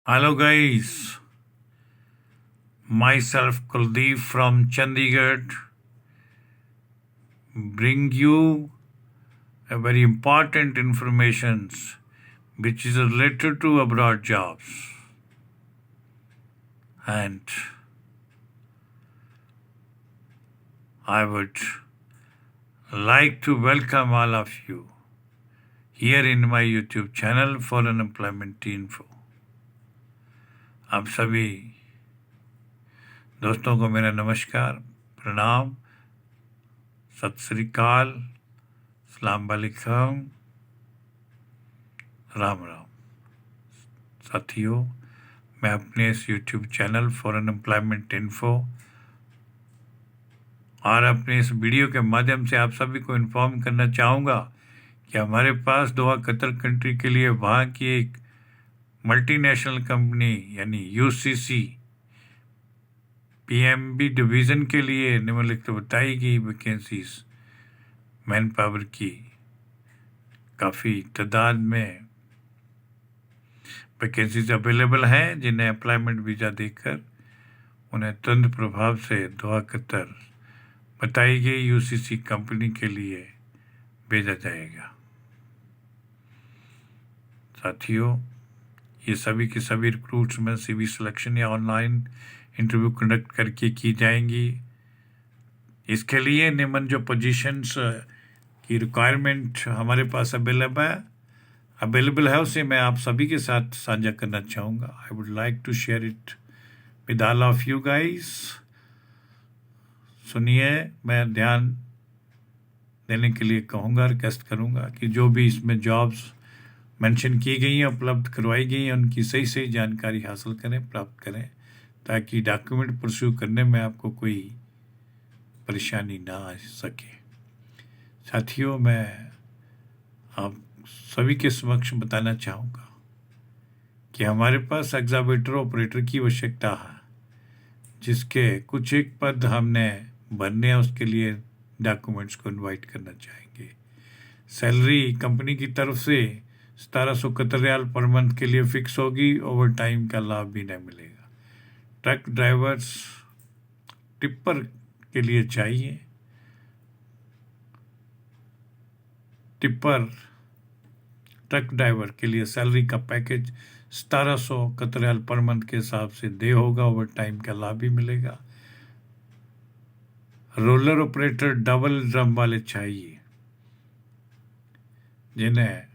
Hello guys, myself Kuldeep from Chandigarh bring you a very important information which is related to abroad jobs. And I would like to welcome all of you here in my YouTube channel for Unemployment Info. आप सभी दोस्तों को मेरा नमस्कार, प्रणाम, सत श्री अकाल, अस्सलाम वालेकुम, राम राम। साथियों, मैं अपने इस YouTube channel for unemployment info और अपने इस वीडियो के माध्यम से आप सभी को इन्फॉर्म करना चाहूँगा कि हमारे पास दोहा कतर कंट्री के लिए वहाँ की एक मल्टीनेशनल कंपनी यानी यूसीसी पीएमबी डिवीज़न के लिए निम्नलिखित बताई गई वैकेंसीज मैन पावर की काफ़ी तादाद में वैकेंसीज अवेलेबल हैं, जिन्हें एम्प्लॉयमेंट वीज़ा देकर उन्हें तुरंत प्रभाव से दोहा कतर बताई गई यूसीसी कंपनी के लिए भेजा जाएगा। साथियों, ये सभी के सभी रिक्रूट्स में सीवी सिलेक्शन या ऑनलाइन इंटरव्यू कंडक्ट करके की जाएंगी। इसके लिए निम्न जो पोजीशंस की रिक्वायरमेंट हमारे पास अवेलेबल है उसे मैं आप सभी के साथ साझा करना चाहूँगा। I would like to share it with all of you guys. सुनिए, मैं ध्यान देने के लिए कहूँगा, रिक्वेस्ट करूँगा कि जो भी इसमें जॉब्स मेंशन की गई हैं, उपलब्ध करवाई गई हैं, उनकी सही जानकारी हासिल करें, प्राप्त करें, ताकि डॉक्यूमेंट परस्यू करने में आपको कोई परेशानी ना आ सके। साथियों, मैं आप सभी के समक्ष बताना चाहूँगा कि हमारे पास एग्जावेटर ऑपरेटर की आवश्यकता है, जिसके कुछ एक पद हमने भरने हैं। उसके लिए डॉक्यूमेंट्स को इनवाइट करना चाहेंगे। सैलरी कंपनी की तरफ से 1771 रियाल पर मंथ के लिए फिक्स होगी। ओवर टाइम का लाभ भी नहीं मिलेगा। ट्रक ड्राइवर्स टिप्पर के लिए चाहिए। ट्रक ड्राइवर के लिए सैलरी का पैकेज 1771 रियाल पर मंथ के हिसाब से दे होगा। ओवर टाइम का लाभ भी मिलेगा। रोलर ऑपरेटर डबल ड्रम वाले चाहिए, जिन्हें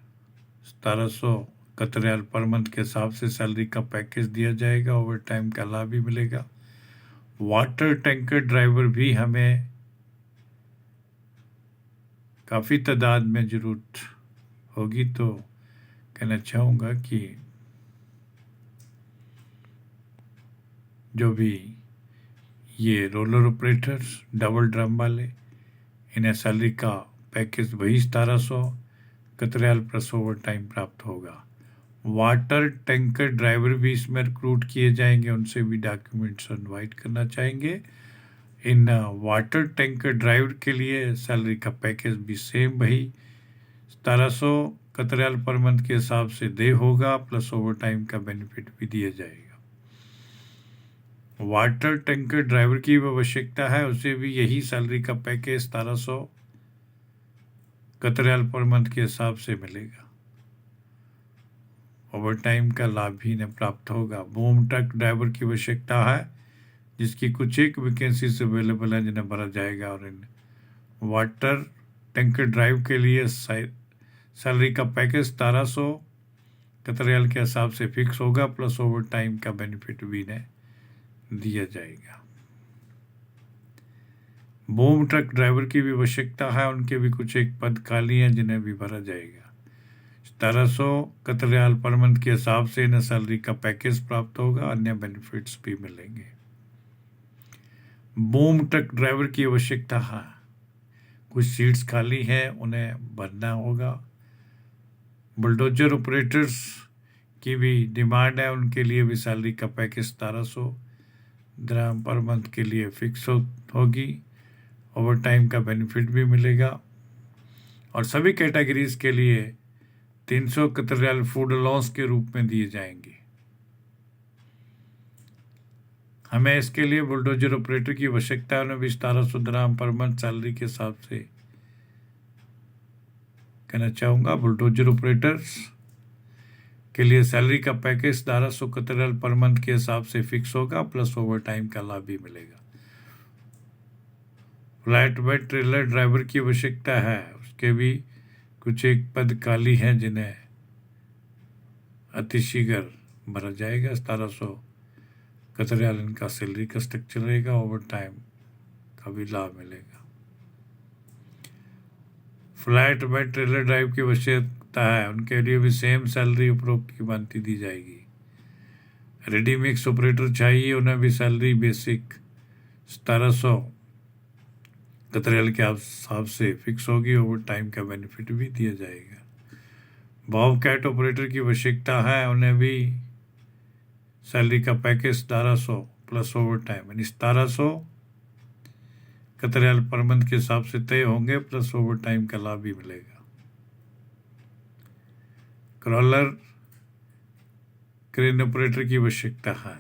1771 रियाल पर मंथ के हिसाब से सैलरी का पैकेज दिया जाएगा। ओवर टाइम का लाभ भी मिलेगा। वाटर टैंकर ड्राइवर भी हमें काफ़ी तादाद में ज़रूरत होगी, तो कहना चाहूँगा कि जो भी ये रोलर ऑपरेटर्स डबल ड्रम वाले, इन्हें सैलरी का पैकेज वही 1771 रियाल प्लस ओवर टाइम प्राप्त होगा। वाटर टैंकर ड्राइवर भी इसमें रिक्रूट किए जाएंगे, उनसे भी डॉक्यूमेंट्स इनवाइट करना चाहेंगे। इन वाटर टैंकर ड्राइवर के लिए सैलरी का पैकेज भी सेम वही 1771 रियाल पर मंथ के हिसाब से दे होगा, प्लस ओवर टाइम का बेनिफिट भी दिया जाएगा। वाटर टैंकर ड्राइवर की आवश्यकता है, उसे भी यही सैलरी का पैकेज 1771 रियाल पर मंथ के हिसाब से मिलेगा। ओवर टाइम का लाभ भी इन्हें प्राप्त होगा। बूम ट्रक ड्राइवर की आवश्यकता है, जिसकी कुछ एक वैकेंसीज अवेलेबल है, जिन्हें भरा जाएगा। और इन वाटर टैंकर ड्राइव के लिए सैलरी का पैकेज 1771 रियाल के हिसाब से फिक्स होगा, प्लस ओवर टाइम का बेनिफिट भी इन्हें दिया जाएगा। बूम ट्रक ड्राइवर की भी आवश्यकता है, उनके भी कुछ एक पद खाली हैं, जिन्हें भी भरा जाएगा। 1771 रियाल पर मंथ के हिसाब से इन्हें सैलरी का पैकेज प्राप्त होगा, अन्य बेनिफिट्स भी मिलेंगे। बूम ट्रक ड्राइवर की आवश्यकता है, कुछ सीट्स खाली हैं, उन्हें भरना होगा। बुलडोजर ऑपरेटर्स की भी डिमांड है, उनके लिए भी सैलरी का पैकेज 1700 दिरहम पर मंथ के लिए फिक्स होगी। ओवर टाइम का बेनिफिट भी मिलेगा। और सभी कैटेगरीज के लिए 371 रियाल फूड अलाउंस के रूप में दिए जाएंगे। हमें इसके लिए बुलडोजर ऑपरेटर की आवश्यकता है। उन्हें भी 1700 दिरहम पर मंथ सैलरी के हिसाब से कहना चाहूँगा, बुलडोजर ऑपरेटर्स के लिए सैलरी का package 1700 Qatar riyal per month के हिसाब से फिक्स होगा, प्लस ओवर टाइम का लाभ भी मिलेगा। फ्लैट बेड ट्रेलर ड्राइवर की आवश्यकता है, उसके भी कुछ एक पद खाली हैं जिन्हें अतिशीघ्र भरा जाएगा। 1700 कतर रियाल इनका सैलरी का स्ट्रक्चर रहेगा, ओवर टाइम का भी लाभ मिलेगा। फ्लैट बेड ट्रेलर ड्राइव की आवश्यकता है, उनके लिए भी सेम सैलरी उपरोक्त की भांति दी जाएगी। रेडी मिक्स ऑपरेटर चाहिए, उन्हें भी सैलरी बेसिक 1700 कतर रियाल के हिसाब से फिक्स होगी, ओवर टाइम का बेनिफिट भी दिया जाएगा। बॉब कैट ऑपरेटर की आवश्यकता है, उन्हें भी सैलरी का पैकेज 1700 प्लस ओवर टाइम यानी 1700 कतर रियाल पर मंथ के हिसाब से तय होंगे, प्लस ओवर टाइम का लाभ भी मिलेगा। क्रॉलर क्रेन ऑपरेटर की आवश्यकता है,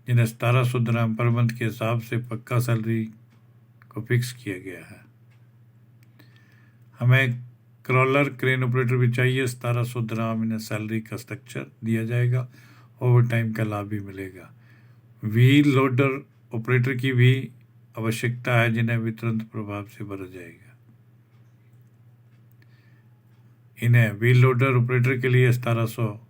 जिन्हें 1700 दिरहम पर मंथ के हिसाब से पक्का सैलरी को फिक्स किया गया है। हमें क्रॉलर क्रेन ऑपरेटर भी चाहिए, 1700 दिरहम इन्हें सैलरी का स्ट्रक्चर दिया जाएगा, ओवर टाइम का लाभ भी मिलेगा। व्हील लोडर ऑपरेटर की भी आवश्यकता है, जिन्हें भी तुरंत प्रभाव से भरा जाएगा। इन्हें व्हील लोडर ऑपरेटर के लिए 1700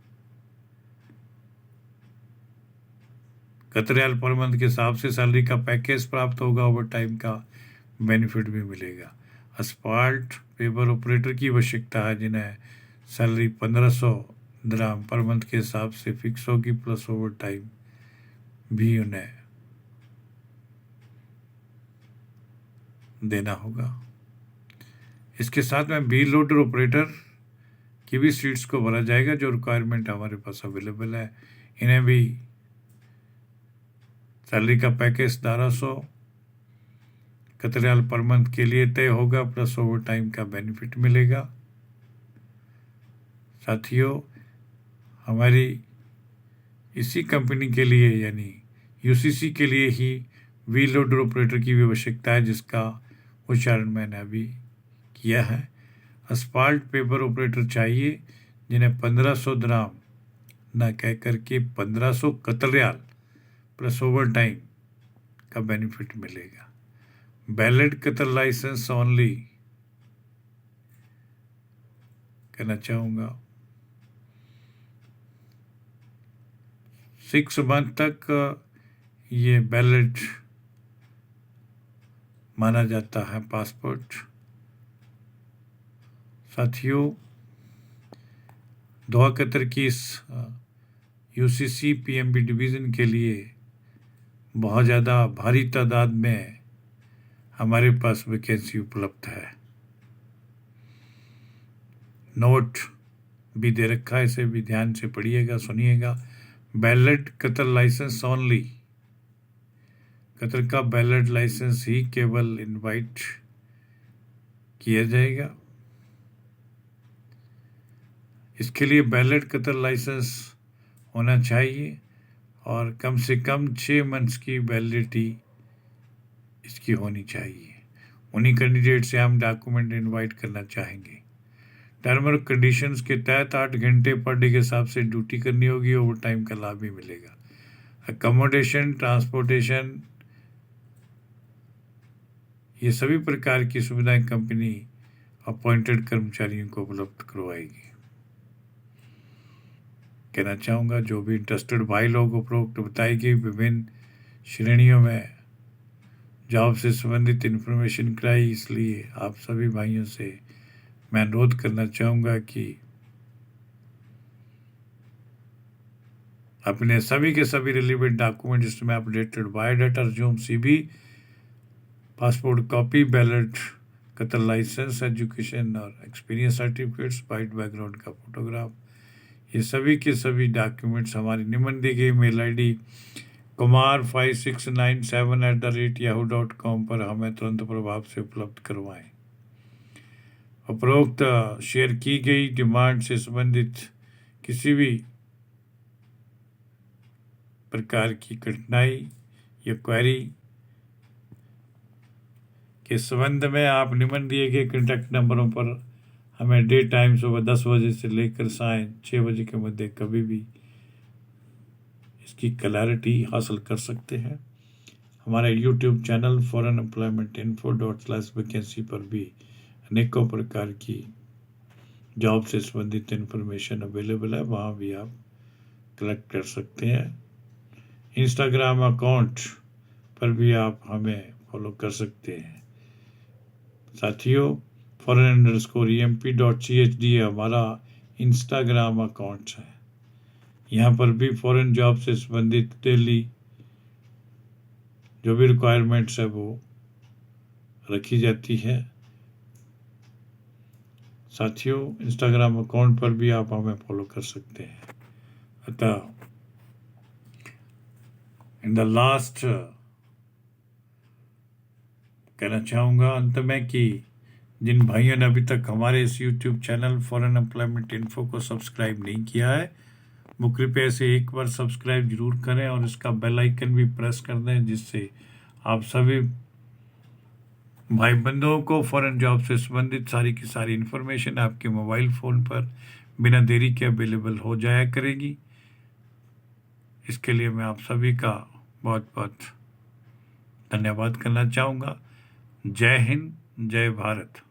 कतर रियाल पर मंथ के हिसाब से सैलरी का पैकेज प्राप्त होगा, ओवर टाइम का बेनिफिट भी मिलेगा। अस्फाल्ट पेपर ऑपरेटर की आवश्यकता है, जिन्हें सैलरी 1500 दिरहम पर मंथ के हिसाब से फिक्स होगी, प्लस ओवर टाइम भी उन्हें देना होगा। इसके साथ में व्हील लोडर ऑपरेटर की भी सीट्स को भरा जाएगा, जो रिक्वायरमेंट हमारे पास अवेलेबल है। इन्हें भी सैलरी का package 1200 Qatar riyal per month के लिए तय होगा, प्लस ओवर टाइम का बेनिफिट मिलेगा। साथियों, हमारी इसी कंपनी के लिए यानी यूसीसी के लिए ही व्हील लोडर ऑपरेटर की भी आवश्यकता है, जिसका उच्चारण मैंने अभी किया है। अस्फाल्ट पेपर ऑपरेटर चाहिए, जिन्हें 1500 दिरहम न कह करके 1500 Qatar riyal plus overtime का बेनिफिट मिलेगा। वैलिड कतर लाइसेंस ओनली कहना चाहूँगा, 6 मंथ तक ये वैलिड माना जाता है पासपोर्ट। साथियों, दोहा कतर की इस यूसीसी पीएमबी डिवीज़न के लिए बहुत ज़्यादा भारी तादाद में हमारे पास वैकेंसी उपलब्ध है। नोट भी दे रखा है, इसे भी ध्यान से पढ़िएगा, सुनिएगा। Valid Qatar licence only, Qatar का वैलिड लाइसेंस ही केवल इनवाइट किया जाएगा। इसके लिए वैलिड कतर लाइसेंस होना चाहिए और कम से कम 6 मंथ्स की वैलिडिटी इसकी होनी चाहिए। उन्हीं कैंडिडेट से हम डॉक्यूमेंट इनवाइट करना चाहेंगे। टर्म और कंडीशंस के तहत 8 घंटे पर डे के हिसाब से ड्यूटी करनी होगी, ओवर टाइम का लाभ भी मिलेगा। अकोमोडेशन, ट्रांसपोर्टेशन, ये सभी प्रकार की सुविधाएं कंपनी अपॉइंटेड कर्मचारियों को उपलब्ध करवाएगी। कहना चाहूँगा, जो भी इंटरेस्टेड भाई लोग उपरोक्त बताई गई विभिन्न श्रेणियों में जॉब से संबंधित इन्फॉर्मेशन कराई, इसलिए आप सभी भाइयों से मैं अनुरोध करना चाहूँगा कि अपने सभी के सभी रिलेवेंट डॉक्यूमेंट जिसमें updated biodata, resume, CV, passport copy, बैलेट, कतर लाइसेंस, एजुकेशन और एक्सपीरियंस सर्टिफिकेट्स, वाइट बैकग्राउंड का फोटोग्राफ, ये सभी के सभी डॉक्यूमेंट्स हमारी निम्न दी गई मेल ID kumar5697@yahoo.com पर हमें तुरंत प्रभाव से उपलब्ध करवाएं। उपरोक्त शेयर की गई डिमांड से संबंधित किसी भी प्रकार की कठिनाई या क्वेरी के संबंध में आप निम्न दिए गए कॉन्टैक्ट नंबरों पर हमें डे टाइम सुबह 10 बजे से लेकर साय 6 बजे के मध्य कभी भी इसकी क्लैरिटी हासिल कर सकते हैं। हमारे YouTube channel foreign employment info.vaccancy पर भी अनेकों प्रकार की जॉब से संबंधित इंफॉर्मेशन अवेलेबल है, वहाँ भी आप कलेक्ट कर सकते हैं। इंस्टाग्राम अकाउंट पर भी आप हमें फॉलो कर सकते हैं। साथियों, foreign_emp.chd हमारा इंस्टाग्राम अकाउंट है। यहाँ पर भी फॉरेन जॉब से संबंधित डेली जो भी रिक्वायरमेंट्स है वो रखी जाती है। साथियों, इंस्टाग्राम अकाउंट पर भी आप हमें फॉलो कर सकते हैं। अतः इन द लास्ट कहना चाहूँगा अंत में कि जिन भाइयों ने अभी तक हमारे इस YouTube channel foreign employment info को सब्सक्राइब नहीं किया है, वो कृपया इसे एक बार सब्सक्राइब जरूर करें और इसका बेल आइकन भी प्रेस कर दें, जिससे आप सभी भाई बंधुओं को फॉरेन जॉब से संबंधित सारी की सारी इन्फॉर्मेशन आपके मोबाइल फ़ोन पर बिना देरी के अवेलेबल हो जाया करेगी। इसके लिए मैं आप सभी का बहुत बहुत धन्यवाद करना चाहूँगा। जय हिंद, जय भारत।